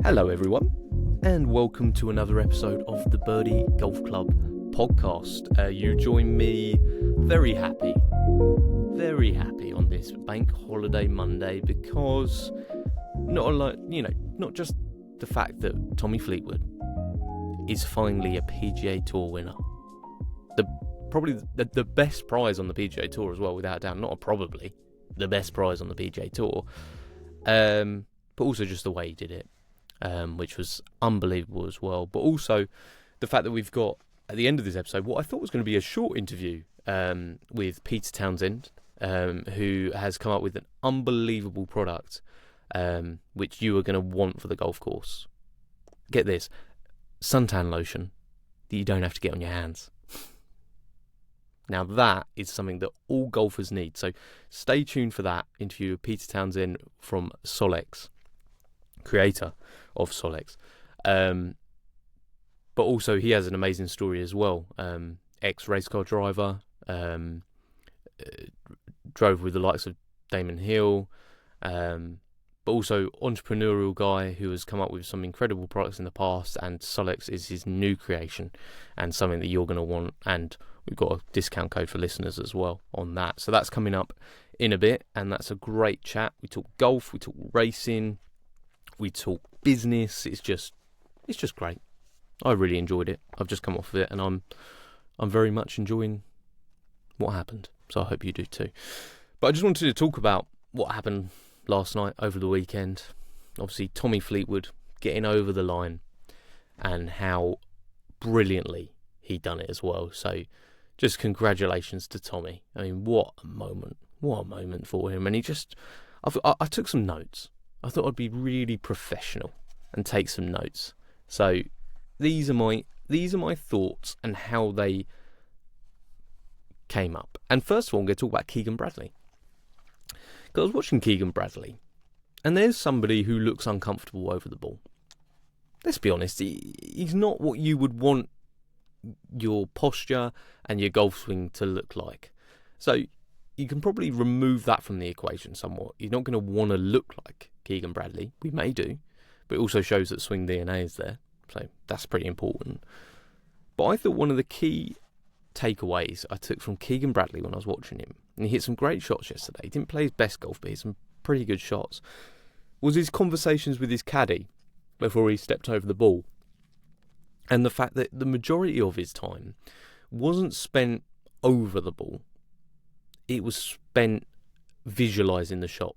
Hello everyone, and welcome to another episode of the Birdie Golf Club podcast. You join me very happy on this bank holiday Monday because not just the fact that Tommy Fleetwood is finally a PGA Tour winner. Probably the best prize on the PGA Tour as well, without a doubt. Not probably the best prize on the PGA Tour, but also just the way he did it, which was unbelievable as well. But also the fact that we've got at the end of this episode what I thought was going to be a short interview with Peter Townsend, who has come up with an unbelievable product which you are going to want for the golf course. Get this, suntan lotion that you don't have to get on your hands. Now that is something that all golfers need. So stay tuned for that interview with Peter Townsend from Solex, creator of Solex. But also he has an amazing story as well. Ex-race car driver, drove with the likes of Damon Hill, but also entrepreneurial guy who has come up with some incredible products in the past, and Solex is his new creation and something that you're going to want, and we've got a discount code for listeners as well on that. So that's coming up in a bit, and that's a great chat. We talk golf, we talk racing, we talk business. It's just great. I really enjoyed it. I've just come off of it, and I'm very much enjoying what happened. So I hope you do too. But I just wanted to talk about what happened last night over the weekend. Obviously, Tommy Fleetwood getting over the line and how brilliantly he done it as well. So just congratulations to Tommy. I mean, what a moment for him. And I took some notes. I thought I'd be really professional and take some notes. So these are my thoughts and how they came up. And first of all, I'm going to talk about Keegan Bradley. Because I was watching Keegan Bradley, and there's somebody who looks uncomfortable over the ball. Let's be honest, he's not what you would want your posture and your golf swing to look like. So you can probably remove that from the equation somewhat. You're not going to want to look like Keegan Bradley. We may do, but it also shows that swing DNA is there. So that's pretty important. But I thought one of the key takeaways I took from Keegan Bradley when I was watching him, and he hit some great shots yesterday, he didn't play his best golf, but he hit some pretty good shots, was his conversations with his caddy before he stepped over the ball. And the fact that the majority of his time wasn't spent over the ball, it was spent visualising the shot,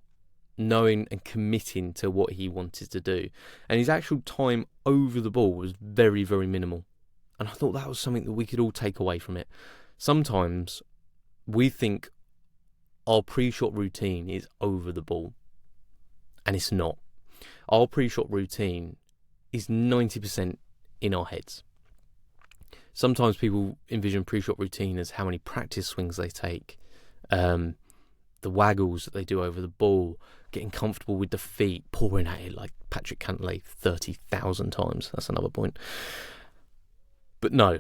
knowing and committing to what he wanted to do. And his actual time over the ball was very, very minimal. And I thought that was something that we could all take away from it. Sometimes we think our pre-shot routine is over the ball, and it's not. Our pre-shot routine is 90% in our heads. Sometimes people envision pre-shot routine as how many practice swings they take, the waggles that they do over the ball, getting comfortable with the feet, pouring at it like Patrick Cantlay 30,000 times. That's another point. But no,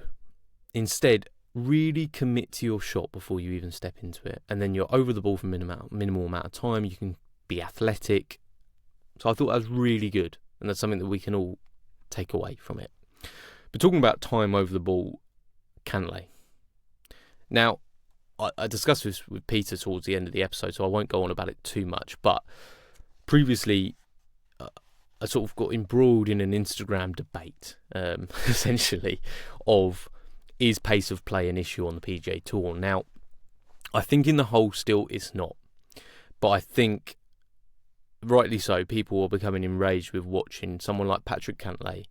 instead, really commit to your shot before you even step into it. And then you're over the ball for minimal amount of time. You can be athletic. So I thought that was really good. And that's something that we can all take away from it. But talking about time over the ball, Cantlay. Now, I discussed this with Peter towards the end of the episode, so I won't go on about it too much. But previously, I sort of got embroiled in an Instagram debate, essentially, of is pace of play an issue on the PGA Tour? Now, I think in the whole still it's not. But I think, rightly so, people are becoming enraged with watching someone like Patrick Cantlay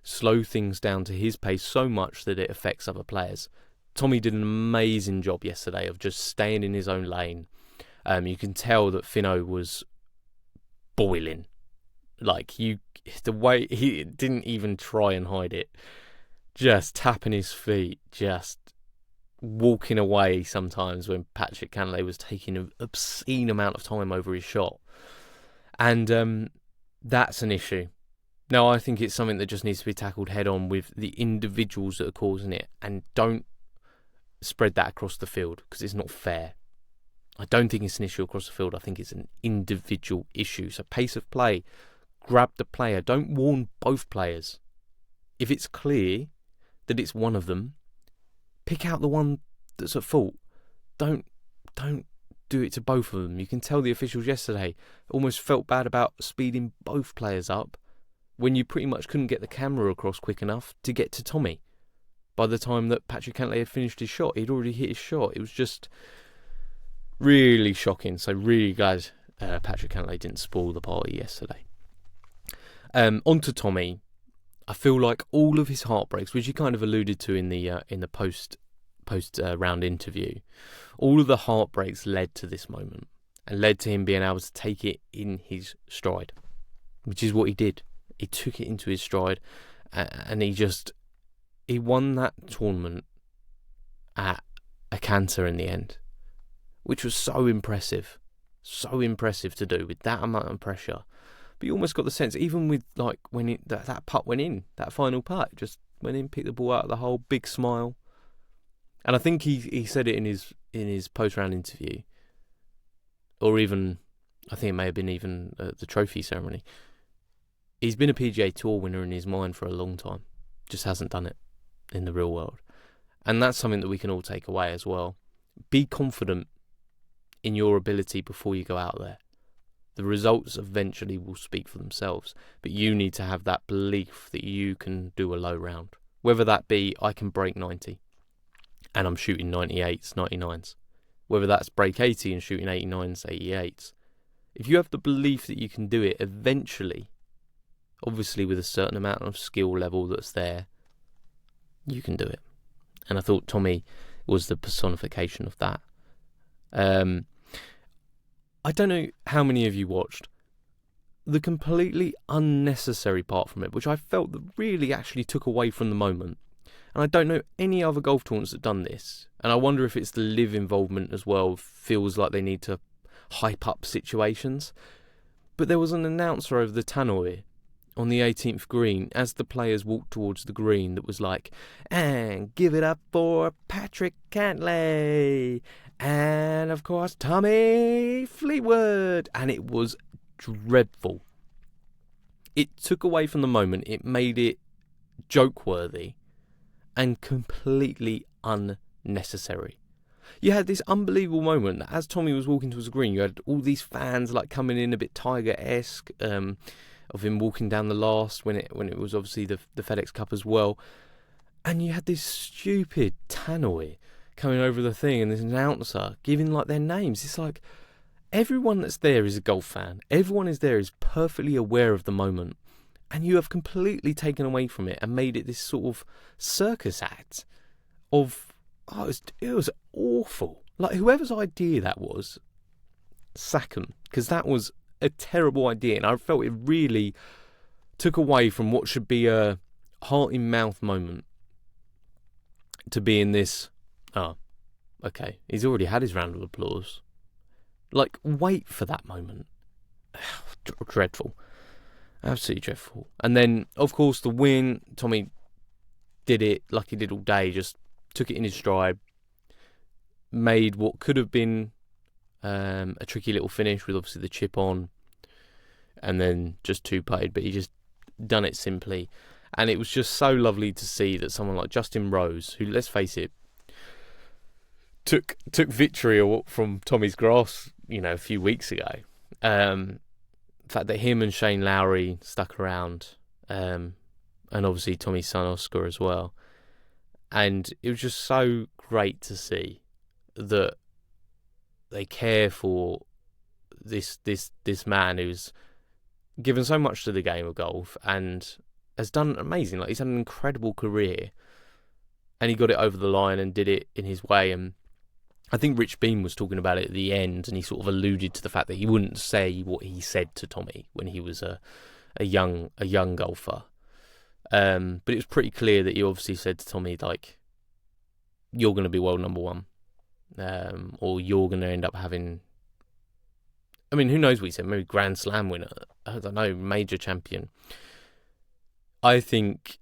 slow things down to his pace so much that it affects other players. Tommy did an amazing job yesterday of just staying in his own lane. You can tell that Finno was boiling. Like, the way he didn't even try and hide it. Just tapping his feet, just walking away sometimes when Patrick Cantlay was taking an obscene amount of time over his shot. And that's an issue. Now, I think it's something that just needs to be tackled head on with the individuals that are causing it, and don't spread that across the field because it's not fair. I don't think it's an issue across the field. I think it's an individual issue. So pace of play, grab the player. Don't warn both players. If it's clear that it's one of them, pick out the one that's at fault. Don't do it to both of them. You can tell the officials yesterday almost felt bad about speeding both players up when you pretty much couldn't get the camera across quick enough to get to Tommy. By the time that Patrick Cantlay had finished his shot, he'd already hit his shot. It was just really shocking. So really glad Patrick Cantlay didn't spoil the party yesterday. On to Tommy. I feel like all of his heartbreaks, which he kind of alluded to in the post round interview, all of the heartbreaks led to this moment and led to him being able to take it in his stride, which is what he did. He took it into his stride, and he won that tournament at a canter in the end, which was so impressive to do with that amount of pressure. But you almost got the sense, even with like when that putt went in, that final putt just went in, picked the ball out of the hole, big smile. And I think he said it in his post round interview, or even I think it may have been even the trophy ceremony. He's been a PGA Tour winner in his mind for a long time, just hasn't done it in the real world, and that's something that we can all take away as well. Be confident in your ability before you go out there. The results eventually will speak for themselves, but you need to have that belief that you can do a low round. Whether that be, I can break 90, and I'm shooting 98s, 99s. Whether that's break 80 and shooting 89s, 88s. If you have the belief that you can do it, eventually, obviously with a certain amount of skill level that's there, you can do it. And I thought Tommy was the personification of that. I don't know how many of you watched the completely unnecessary part from it, which I felt that really actually took away from the moment. And I don't know any other golf tournaments that have done this. And I wonder if it's the live involvement as well, feels like they need to hype up situations. But there was an announcer over the tannoy on the 18th green as the players walked towards the green that was like, and give it up for Patrick Cantlay, and of course Tommy Fleetwood. And it was dreadful. It took away from the moment. It made it joke worthy and completely unnecessary. You had this unbelievable moment that as Tommy was walking towards the green, you had all these fans like coming in a bit Tiger-esque, of him walking down the last when it was obviously the FedEx Cup as well. And you had this stupid tannoy coming over the thing and this announcer giving like their names. It's like everyone that's there is a golf fan. Everyone is there is perfectly aware of the moment. And you have completely taken away from it and made it this sort of circus act of, it was awful. Like whoever's idea that was, sack 'em, because that was a terrible idea, and I felt it really took away from what should be a heart in mouth moment to be in this. Okay, he's already had his round of applause. Like, wait for that moment. Dreadful, absolutely dreadful. And then, of course, the win. Tommy did it like he did all day. Just took it in his stride. Made what could have been a tricky little finish with obviously the chip on, and then just two-putted, but he just done it simply. And it was just so lovely to see that someone like Justin Rose, who, let's face it, took victory from Tommy's grass, a few weeks ago. The fact that him and Shane Lowry stuck around, and obviously Tommy's son Oscar as well. And it was just so great to see that they care for this man who's given so much to the game of golf and has done amazing. Like, he's had an incredible career, and he got it over the line and did it in his way. And I think Rich Beam was talking about it at the end, and he sort of alluded to the fact that he wouldn't say what he said to Tommy when he was a young golfer. But it was pretty clear that he obviously said to Tommy, like, you're going to be world number one. Or you're going to end up having, I mean, who knows what he said, maybe Grand Slam winner, I don't know, major champion. I think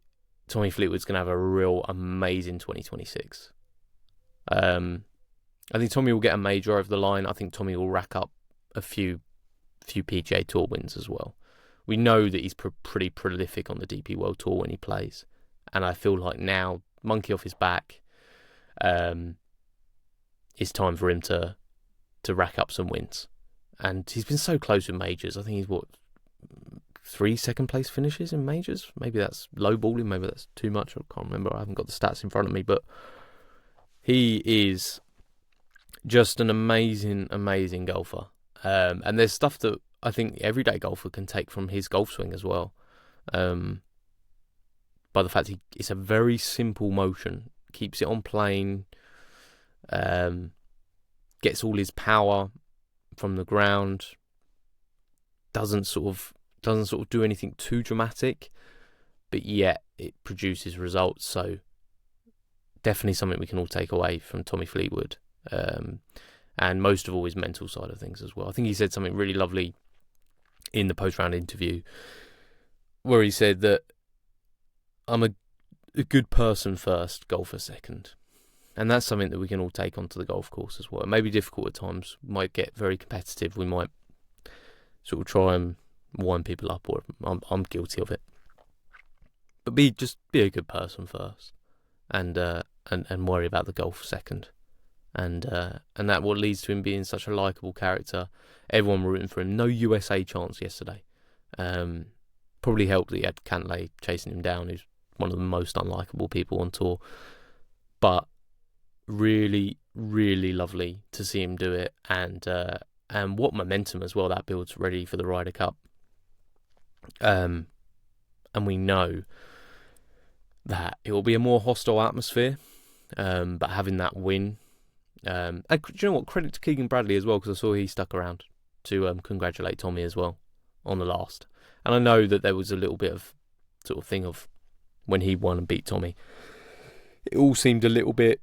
Tommy Fleetwood's going to have a real amazing 2026. I think Tommy will get a major over the line. I think Tommy will rack up a few PGA Tour wins as well, We know that he's pretty prolific on the DP World Tour when he plays. And I feel like now, monkey off his back, it's time for him to rack up some wins. And he's been so close with majors. I think he's, 3 second-place finishes in majors? Maybe that's lowballing, maybe that's too much. I can't remember. I haven't got the stats in front of me. But he is just an amazing, amazing golfer. And there's stuff that I think the everyday golfer can take from his golf swing as well. By the fact it's a very simple motion. Keeps it on plane. Gets all his power from the ground. Doesn't sort of do anything too dramatic, but yet it produces results. So definitely something we can all take away from Tommy Fleetwood. And most of all his mental side of things as well. I think he said something really lovely in the post-round interview where he said that I'm a good person first, golfer second. And that's something that we can all take onto the golf course as well. It may be difficult at times. We might get very competitive. We might sort of try and wind people up, or I'm guilty of it. But be a good person first, and worry about the golf second. And that what leads to him being such a likeable character. Everyone rooting for him. No USA chance yesterday. Probably helped that he had Cantlay chasing him down, who's one of the most unlikable people on tour. But really, really lovely to see him do it, and what momentum as well that builds ready for the Ryder Cup. And we know that it will be a more hostile atmosphere, but having that win. And do you know what? Credit to Keegan Bradley as well, because I saw he stuck around to congratulate Tommy as well on the last. And I know that there was a little bit of sort of thing of when he won and beat Tommy, it all seemed a little bit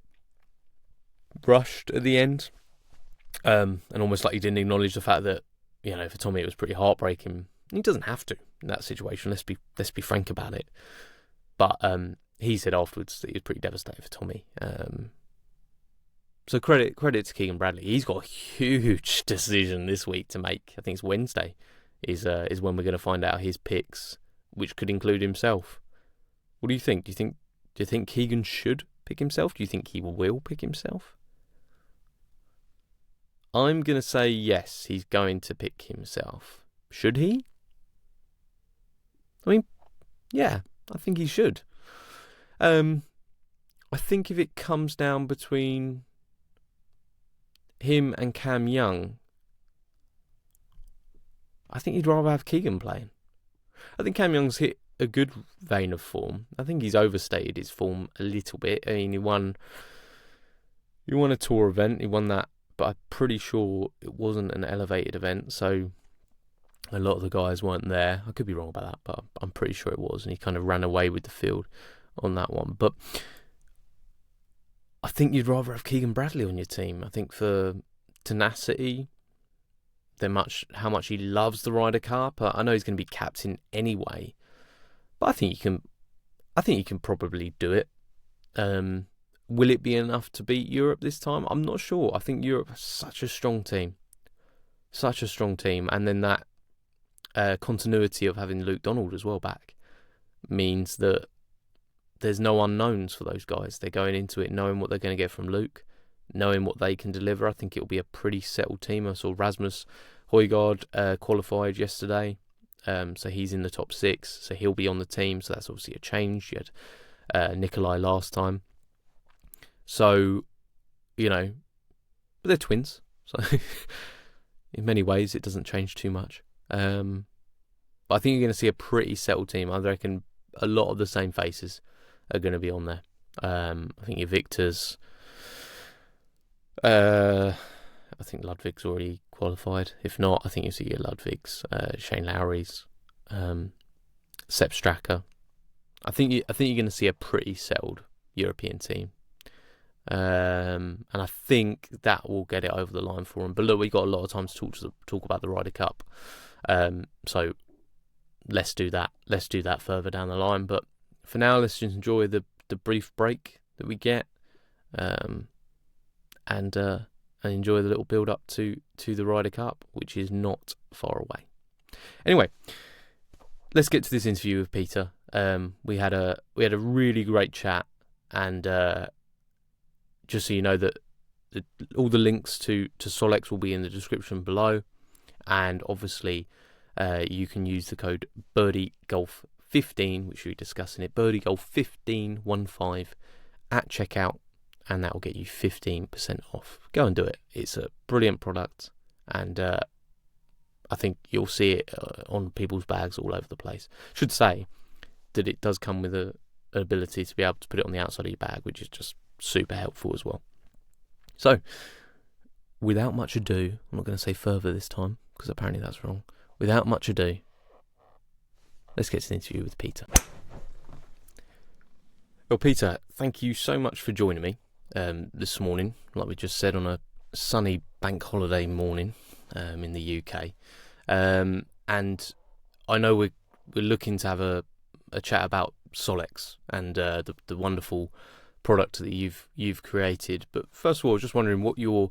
rushed at the end, and almost like he didn't acknowledge the fact that, you know, for Tommy it was pretty heartbreaking. He doesn't have to in that situation. Let's be frank about it. But he said afterwards that he was pretty devastated for Tommy. So credit to Keegan Bradley. He's got a huge decision this week to make. I think it's Wednesday is when we're going to find out his picks, which could include himself. What do you think? Do you think Keegan should pick himself? Do you think he will pick himself? I'm going to say yes, he's going to pick himself. Should he? I mean, yeah, I think he should. I think if it comes down between him and Cam Young, I think he'd rather have Keegan playing. I think Cam Young's hit a good vein of form. I think he's overstated his form a little bit. I mean, he won a tour event. He won that, but I'm pretty sure it wasn't an elevated event, so a lot of the guys weren't there. I could be wrong about that, but I'm pretty sure it was, and he kind of ran away with the field on that one. But I think you'd rather have Keegan Bradley on your team. I think for tenacity, how much he loves the Ryder Cup. I know he's going to be captain anyway, but I think you can probably do it. Will it be enough to beat Europe this time? I'm not sure. I think Europe is such a strong team, and then that continuity of having Luke Donald as well back means that there's no unknowns for those guys. They're going into it knowing what they're going to get from Luke, knowing what they can deliver. I think it'll be a pretty settled team. I saw Rasmus Højgaard qualified yesterday, so he's in the top 6, so he'll be on the team, so that's obviously a change. You had Nikolai last time. So, you know, but they're twins, so in many ways it doesn't change too much. But I think you're going to see a pretty settled team. I reckon a lot of the same faces are going to be on there. I think your Victors, I think Ludwig's already qualified. If not, I think you'll see your Ludwigs, Shane Lowry's, Sepp Straka. I think you're going to see a pretty settled European team. And I think that will get it over the line for him. But look, we've got a lot of time to talk about the Ryder Cup. So let's do that. Let's do that further down the line. But for now, let's just enjoy the brief break that we get, and enjoy the little build up to the Ryder Cup, which is not far away. Anyway, let's get to this interview with Peter. We had a really great chat, and just so you know that all the links to Solex will be in the description below, and obviously you can use the code BirdieGolf15, which we discussed in it, BirdieGolf15 at checkout, and that will get you 15% off. Go and do it. It's a brilliant product, and I think you'll see it on people's bags all over the place. Should say that it does come with an ability to be able to put it on the outside of your bag, which is just super helpful as well. So, without much ado, I'm not going to say further this time, because apparently that's wrong. Without much ado, let's get to the interview with Peter. Well, Peter, thank you so much for joining me this morning, like we just said, on a sunny bank holiday morning in the UK. And I know we're looking to have a chat about Solex and the wonderful product that you've created. But first of all, I was just wondering what your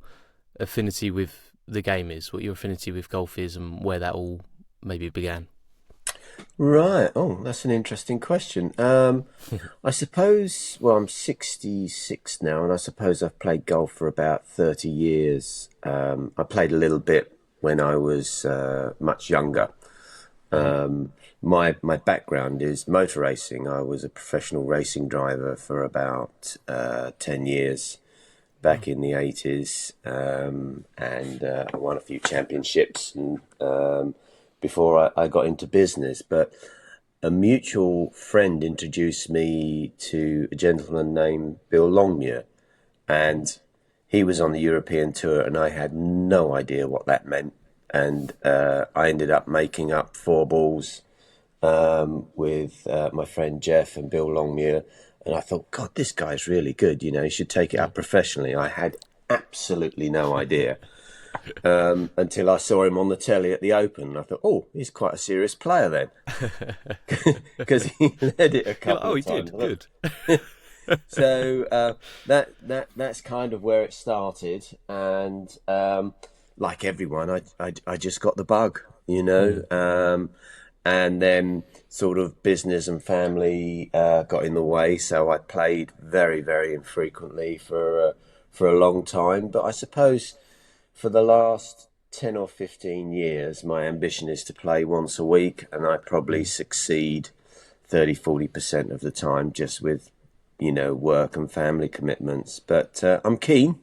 affinity with the game is, what your affinity with golf is, and where that all maybe began. Right. Oh, that's an interesting question. I suppose, well, I'm 66 now, and I suppose I've played golf for about 30 years. I played a little bit when I was much younger. My background is motor racing. I was a professional racing driver for about 10 years back in the 80s, and I won a few championships and before I got into business. But a mutual friend introduced me to a gentleman named Bill Longmuir, and he was on the European tour, and I had no idea what that meant. And I ended up making up 4 balls with my friend Jeff and Bill Longmuir, and I thought, God, this guy's really good. You know, he should take it up professionally. I had absolutely no idea until I saw him on the telly at the Open. And I thought, oh, he's quite a serious player then, because he led it a couple of times. Oh, he did. Good. So that's kind of where it started, and like everyone, I just got the bug, you know. And then sort of business and family got in the way, so I played very, very infrequently for a long time. But I suppose for the last 10 or 15 years, my ambition is to play once a week, and I probably succeed 30-40% of the time, just with, you know, work and family commitments. But I'm keen.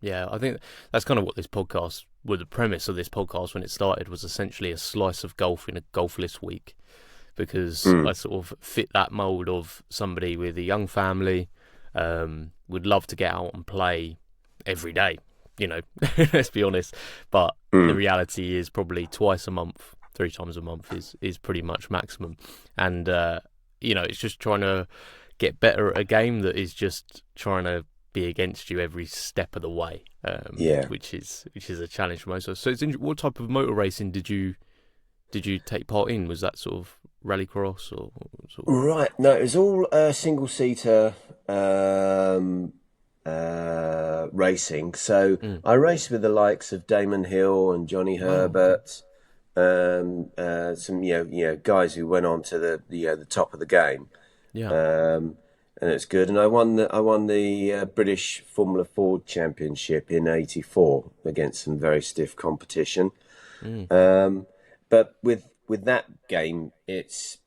Yeah, I think that's kind of what this podcast, the premise of this podcast when it started, was essentially a slice of golf in a golfless week, because I sort of fit that mould of somebody with a young family, would love to get out and play every day, you know, let's be honest. But the reality is probably twice a month, 3 times a month is pretty much maximum. And, you know, it's just trying to get better at a game that is just trying to be against you every step of the way, which is a challenge for most of us. So what type of motor racing did you take part in? Was that sort of rallycross or sort of... Right, no, it was all single-seater racing. So I raced with the likes of Damon Hill and Johnny Herbert, some guys who went on to the top of the game. And it's good. And I won the British Formula Ford Championship in '84 against some very stiff competition. But with that game, it's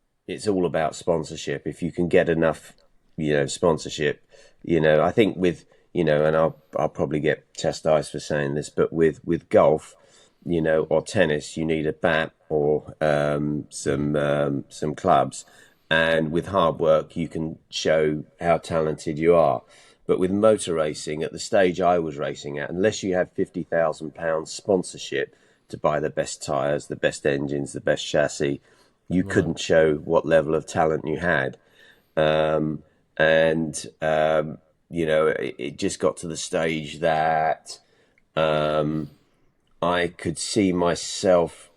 all about sponsorship. If you can get enough, you know, sponsorship, you know, I think with, you know, and I'll probably get chastised for saying this, but with golf, you know, or tennis, you need a bat or some clubs. And with hard work, you can show how talented you are. But with motor racing, at the stage I was racing at, unless you had £50,000 sponsorship to buy the best tyres, the best engines, the best chassis, you couldn't show what level of talent you had. You know, it just got to the stage that I could see myself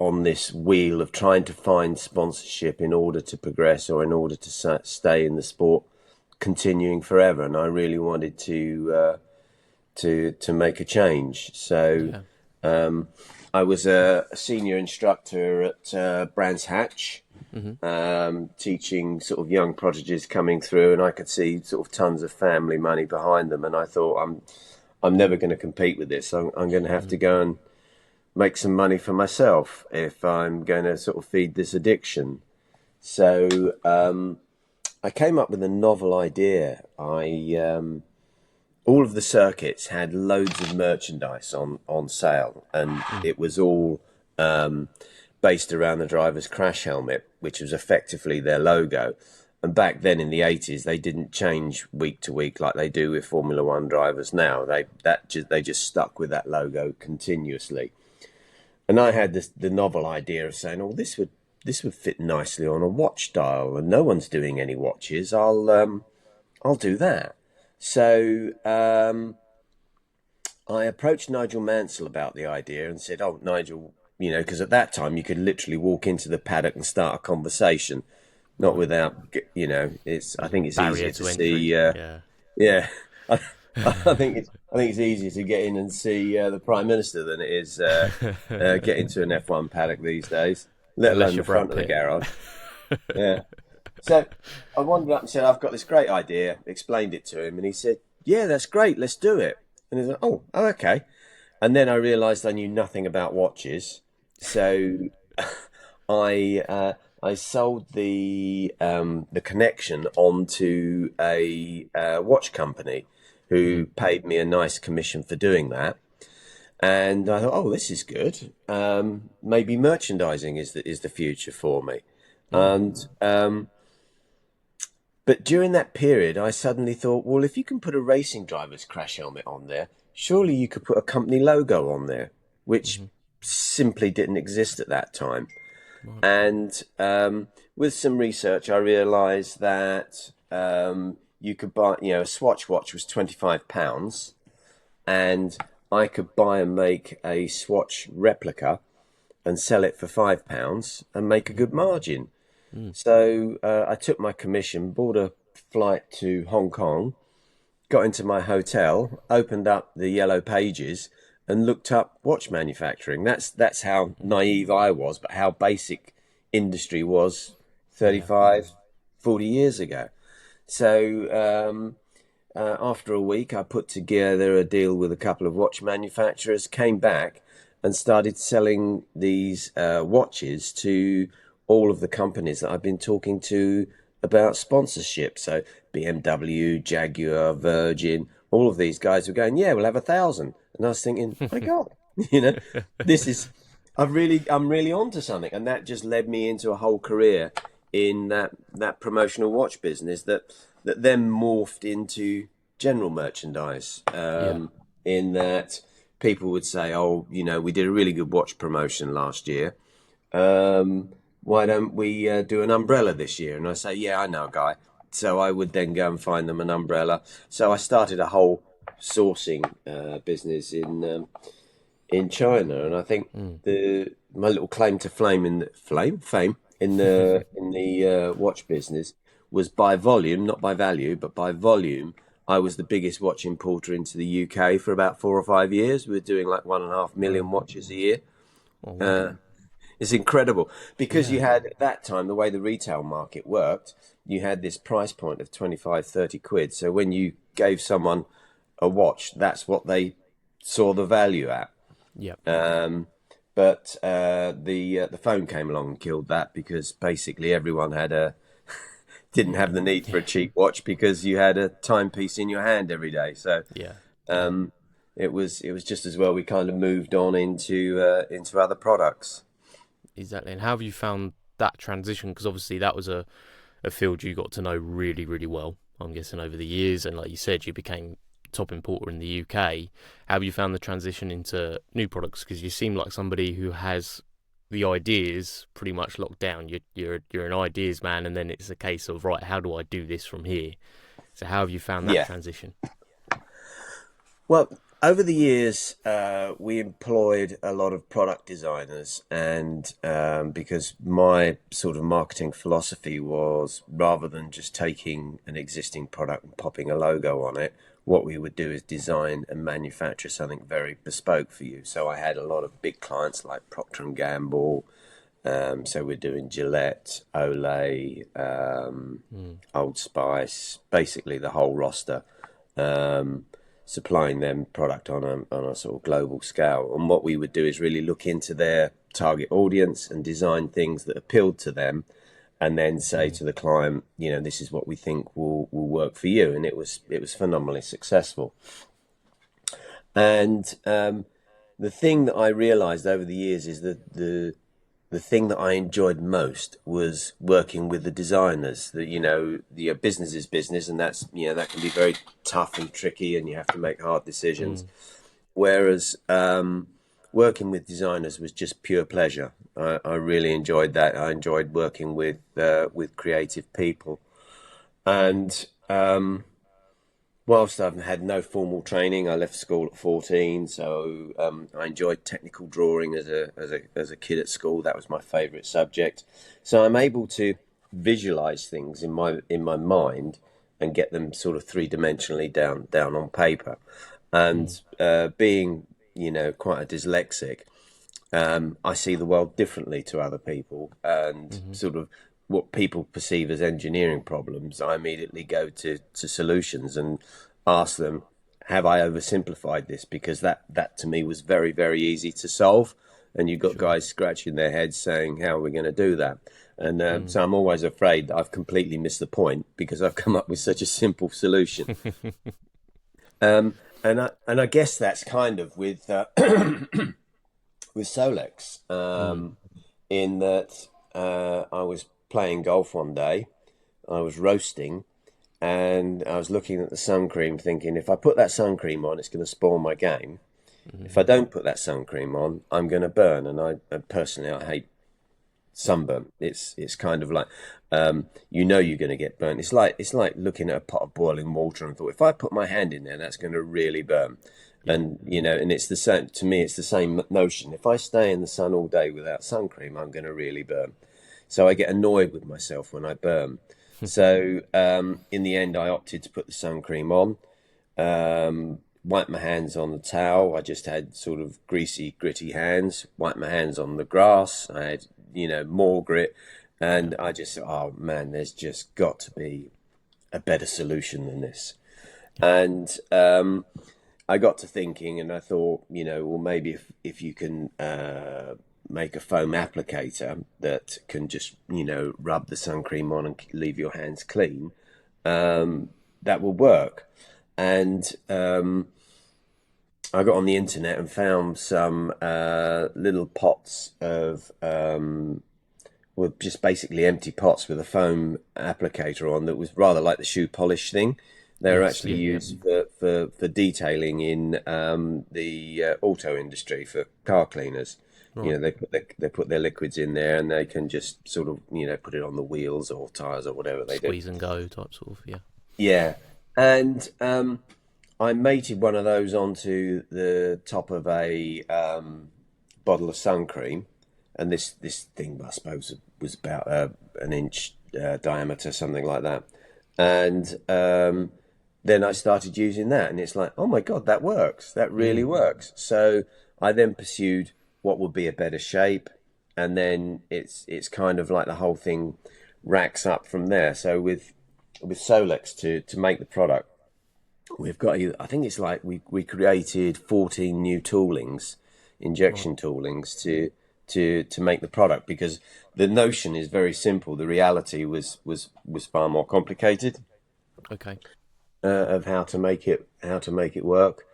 on this wheel of trying to find sponsorship in order to progress or in order to stay in the sport, continuing forever. And I really wanted to make a change. So I was a senior instructor at Brands Hatch, teaching sort of young prodigies coming through, and I could see sort of tons of family money behind them. And I thought, I'm never going to compete with this. I'm going to have to go and make some money for myself if I'm going to sort of feed this addiction. So I came up with a novel idea. All of the circuits had loads of merchandise on sale, and it was all based around the driver's crash helmet, which was effectively their logo. And back then in the 80s, they didn't change week to week like they do with Formula One drivers now. They just stuck with that logo continuously. And I had the novel idea of saying, "Oh, this would fit nicely on a watch dial, and no one's doing any watches. I'll do that." So I approached Nigel Mansell about the idea and said, "Oh, Nigel, because at that time you could literally walk into the paddock and start a conversation, not without, I think it's Barrier easier to to see. entry. Yeah, I think it's easier to get in and see the Prime Minister than it is get into an F1 paddock these days, let Unless alone you're the front Brad of the Pitt. garage." Yeah. So I wandered up and said, "I've got this great idea," explained it to him, and he said, "Yeah, that's great, let's do it." And he's like, "Oh, okay." And then I realised I knew nothing about watches. So I sold the connection onto a watch company who paid me a nice commission for doing that. And I thought, "Oh, this is good. Maybe merchandising is the future for me." And but during that period, I suddenly thought, well, if you can put a racing driver's crash helmet on there, surely you could put a company logo on there, which simply didn't exist at that time. And with some research, I realised that you could buy, a Swatch watch was £25, and I could buy and make a Swatch replica and sell it for £5 and make a good margin. So I took my commission, bought a flight to Hong Kong, got into my hotel, opened up the yellow pages, and looked up watch manufacturing. That's how naive I was, but how basic industry was 35, 40 years ago. So after a week, I put together a deal with a couple of watch manufacturers, came back and started selling these watches to all of the companies that I've been talking to about sponsorship. So BMW, Jaguar, Virgin, all of these guys were going, "Yeah, we'll have 1,000." And I was thinking, my God, I'm really onto something. And that just led me into a whole career in that promotional watch business that then morphed into general merchandise. In that people would say, "Oh, we did a really good watch promotion last year. Why don't we do an umbrella this year?" And I say, "Yeah, I know a guy." So I would then go and find them an umbrella. So I started a whole sourcing business in China, and I think my little claim to fame in the watch business was by volume, not by value, but by volume. I was the biggest watch importer into the UK for about 4 or 5 years. We were doing like 1.5 million watches a year. Oh, wow. It's incredible because you had at that time, the way the retail market worked, you had this price point of 25, 30 quid. So when you gave someone a watch, that's what they saw the value at. Yeah. But the phone came along and killed that, because basically everyone didn't have the need for a cheap watch because you had a timepiece in your hand every day. So Yeah. it was just as well we kind of moved on into other products. Exactly. And how have you found that transition? Because obviously that was a field you got to know really, really well, I'm guessing, over the years. And like you said, you became top importer in the UK. How have you found the transition into new products? Because you seem like somebody who has the ideas pretty much locked down. You're an ideas man, and then it's a case of, right, how do I do this from here? So how have you found that transition? Well, over the years, we employed a lot of product designers, and because my sort of marketing philosophy was, rather than just taking an existing product and popping a logo on it, what we would do is design and manufacture something very bespoke for you. So I had a lot of big clients like Procter and Gamble. So we're doing Gillette, Olay, Old Spice, basically the whole roster, supplying them product on a sort of global scale. And what we would do is really look into their target audience and design things that appealed to them, and then say to the client, you know, this is what we think will work for you. And it was phenomenally successful. And the thing that I realized over the years is that the thing that I enjoyed most was working with the designers. That, you know, the business is business, and that's, you know, that can be very tough and tricky, and you have to make hard decisions. Whereas working with designers was just pure pleasure. I really enjoyed that. I enjoyed working with creative people, and whilst I've had no formal training, I left school at 14, so I enjoyed technical drawing as a kid at school. That was my favourite subject. So I'm able to visualise things in my mind and get them sort of three-dimensionally down on paper. And being, you know, quite a dyslexic, I see the world differently to other people, and sort of what people perceive as engineering problems, I immediately go to solutions and ask them, have I oversimplified this? Because that to me was very, very easy to solve. And you've got guys scratching their heads saying, how are we going to do that? And so I'm always afraid that I've completely missed the point because I've come up with such a simple solution. And I guess that's kind of with with Solex, in that I was playing golf one day, I was roasting, and I was looking at the sun cream thinking, if I put that sun cream on, it's going to spoil my game. If I don't put that sun cream on, I'm going to burn. And I personally hate sunburn. It's kind of like, you know, you're going to get burnt. It's like looking at a pot of boiling water and thought, if I put my hand in there, that's going to really burn. And, you know, and it's the same, to me, it's the same notion. If I stay in the sun all day without sun cream, I'm going to really burn. So I get annoyed with myself when I burn. So in the end, I opted to put the sun cream on, wipe my hands on the towel. I just had sort of greasy, gritty hands, wipe my hands on the grass. I had, you know, more grit. And I just said, oh, man, there's just got to be a better solution than this. And I got to thinking, and I thought, you know, well, maybe if you can make a foam applicator that can just, you know, rub the sun cream on and leave your hands clean, that will work. And I got on the internet and found some little pots of, were just basically empty pots with a foam applicator on that was rather like the shoe polish thing. They're actually used for detailing in the auto industry for car cleaners. Right. You know, they put their liquids in there, and they can just sort of, you know, put it on the wheels or tires or whatever they do. Squeeze and go type sort of, yeah. Yeah, and I mated one of those onto the top of a bottle of sun cream, and this thing, I suppose, was about an inch diameter, something like that, and then I started using that, and it's like, oh my God, that works. That really works. So I then pursued what would be a better shape, and then it's kind of like the whole thing racks up from there. So with Solex to make the product, we've got, I think it's like we created 14 new toolings, injection toolings to make the product, because the notion is very simple. The reality was far more complicated. Okay. Of how to make it work,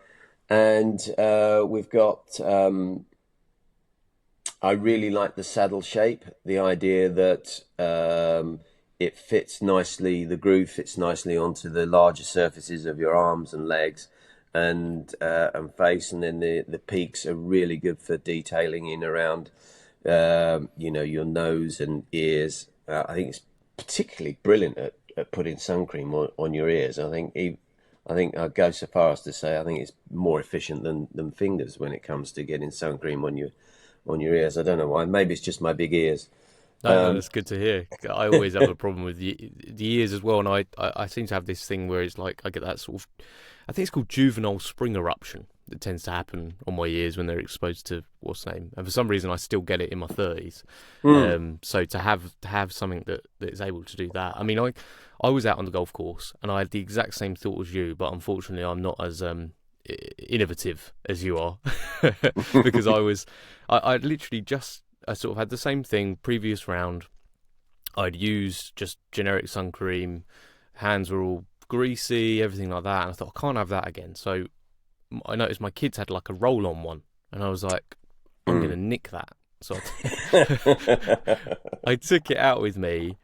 and we've got. I really like the saddle shape. The idea that it fits nicely. The groove fits nicely onto the larger surfaces of your arms and legs, and face, and then the peaks are really good for detailing in around, you know, your nose and ears. I think it's particularly brilliant at putting sun cream on your ears. I think I'd go so far as to say I think it's more efficient than fingers when it comes to getting sun cream on your ears. I don't know why. Maybe it's just my big ears. No, no, that's good to hear. I always have a problem with the ears as well, and I seem to have this thing where it's like I get that sort of, I think it's called juvenile spring eruption that tends to happen on my ears when they're exposed to what's the name, and for some reason I still get it in my 30s. So to have something that is able to do that, I mean, I was out on the golf course and I had the exact same thought as you, but unfortunately I'm not as innovative as you are because I literally just. I sort of had the same thing previous round. I'd used just generic sun cream. Hands were all greasy, everything like that. And I thought, I can't have that again. So I noticed my kids had like a roll-on one. And I was like, I'm going to nick that. So I took it out with me.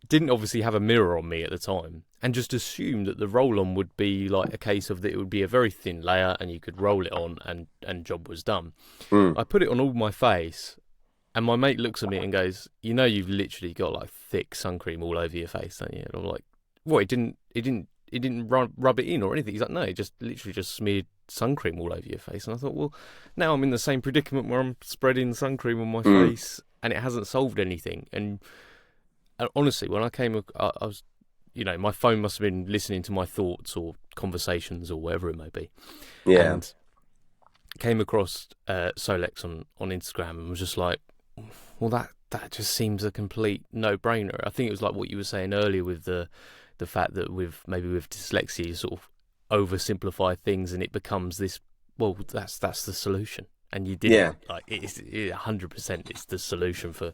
Didn't obviously have a mirror on me at the time. And just assumed that the roll-on would be like a case of that it would be a very thin layer and you could roll it on and job was done. I put it on all my face and my mate looks at me and goes, you know, you've literally got like thick sun cream all over your face, don't you? And I'm like, what? It didn't rub it in or anything. He's like, no, it just literally just smeared sun cream all over your face. And I thought, well, now I'm in the same predicament where I'm spreading sun cream on my face and it hasn't solved anything. And honestly, when I came, I was, you know, my phone must have been listening to my thoughts or conversations or whatever it may be. Yeah. And came across Solex on Instagram and was just like, well, that just seems a complete no-brainer. I think it was like what you were saying earlier with the fact that with dyslexia, you sort of oversimplify things and it becomes this, well, that's the solution. And you didn't, like, it's 100% it's the solution for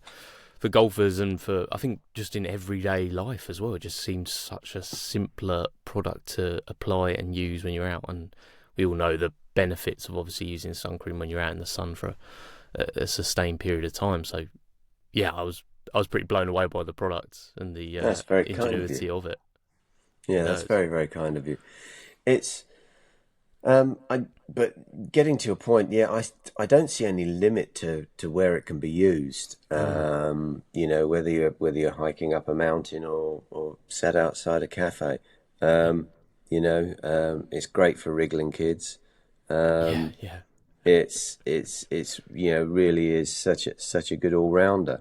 golfers and for, I think, just in everyday life as well. It just seems such a simpler product to apply and use when you're out. And we all know the benefits of obviously using sun cream when you're out in the sun for a sustained period of time. So, yeah, I was pretty blown away by the product and the ingenuity of it. Yeah, that's very, very kind of you. It's but getting to your point, yeah, I don't see any limit to where it can be used. You know, whether you're hiking up a mountain or sat outside a cafe. You know, it's great for wriggling kids. Yeah. It's you know, really is such a good all rounder.